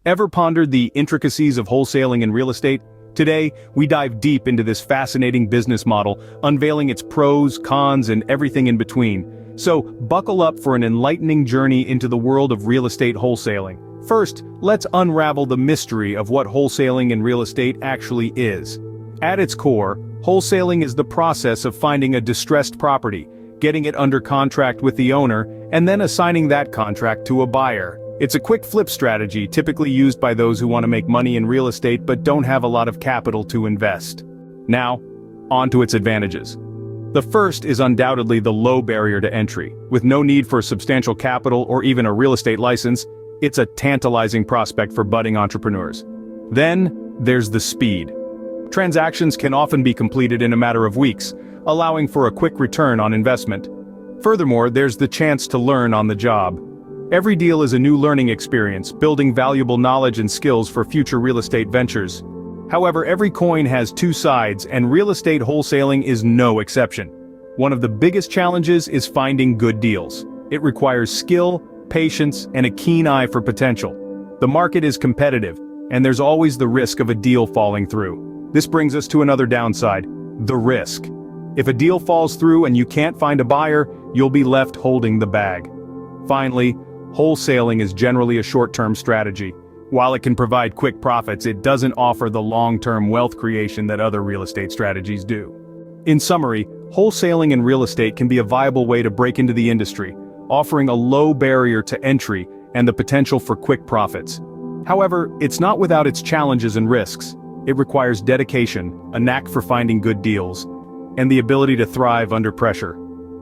Ever pondered the intricacies of wholesaling in real estate? Today, we dive deep into this fascinating business model, unveiling its pros, cons, and everything in between. So, buckle up for an enlightening journey into the world of real estate wholesaling. First, let's unravel the mystery of what wholesaling in real estate actually is. At its core, wholesaling is the process of finding a distressed property, getting it under contract with the owner, and then assigning that contract to a buyer. It's a quick flip strategy typically used by those who want to make money in real estate but don't have a lot of capital to invest. Now, on to its advantages. The first is undoubtedly the low barrier to entry. With no need for substantial capital or even a real estate license, it's a tantalizing prospect for budding entrepreneurs. Then, there's the speed. Transactions can often be completed in a matter of weeks, allowing for a quick return on investment. Furthermore, there's the chance to learn on the job. Every deal is a new learning experience, building valuable knowledge and skills for future real estate ventures. However, every coin has two sides, and real estate wholesaling is no exception. One of the biggest challenges is finding good deals. It requires skill, patience, and a keen eye for potential. The market is competitive, and there's always the risk of a deal falling through. This brings us to another downside: the risk. If a deal falls through and you can't find a buyer, you'll be left holding the bag. Finally, wholesaling is generally a short-term strategy. While it can provide quick profits, it doesn't offer the long-term wealth creation that other real estate strategies do. In summary, wholesaling in real estate can be a viable way to break into the industry, offering a low barrier to entry and the potential for quick profits. However, it's not without its challenges and risks. It requires dedication, a knack for finding good deals, and the ability to thrive under pressure.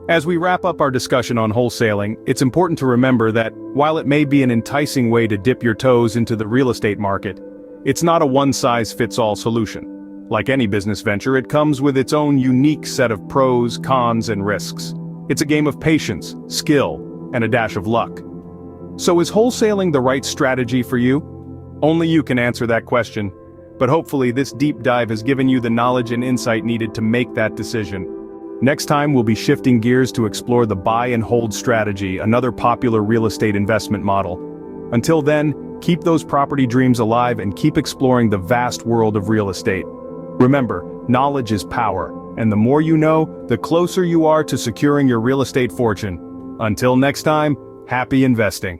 As we wrap up our discussion on wholesaling, it's important to remember that, while it may be an enticing way to dip your toes into the real estate market, it's not a one-size-fits-all solution. Like any business venture, it comes with its own unique set of pros, cons, and risks. It's a game of patience, skill, and a dash of luck. So is wholesaling the right strategy for you? Only you can answer that question, but hopefully this deep dive has given you the knowledge and insight needed to make that decision. Next time we'll be shifting gears to explore the buy and hold strategy, another popular real estate investment model. Until then, keep those property dreams alive and keep exploring the vast world of real estate. Remember, knowledge is power, and the more you know, the closer you are to securing your real estate fortune. Until next time, happy investing.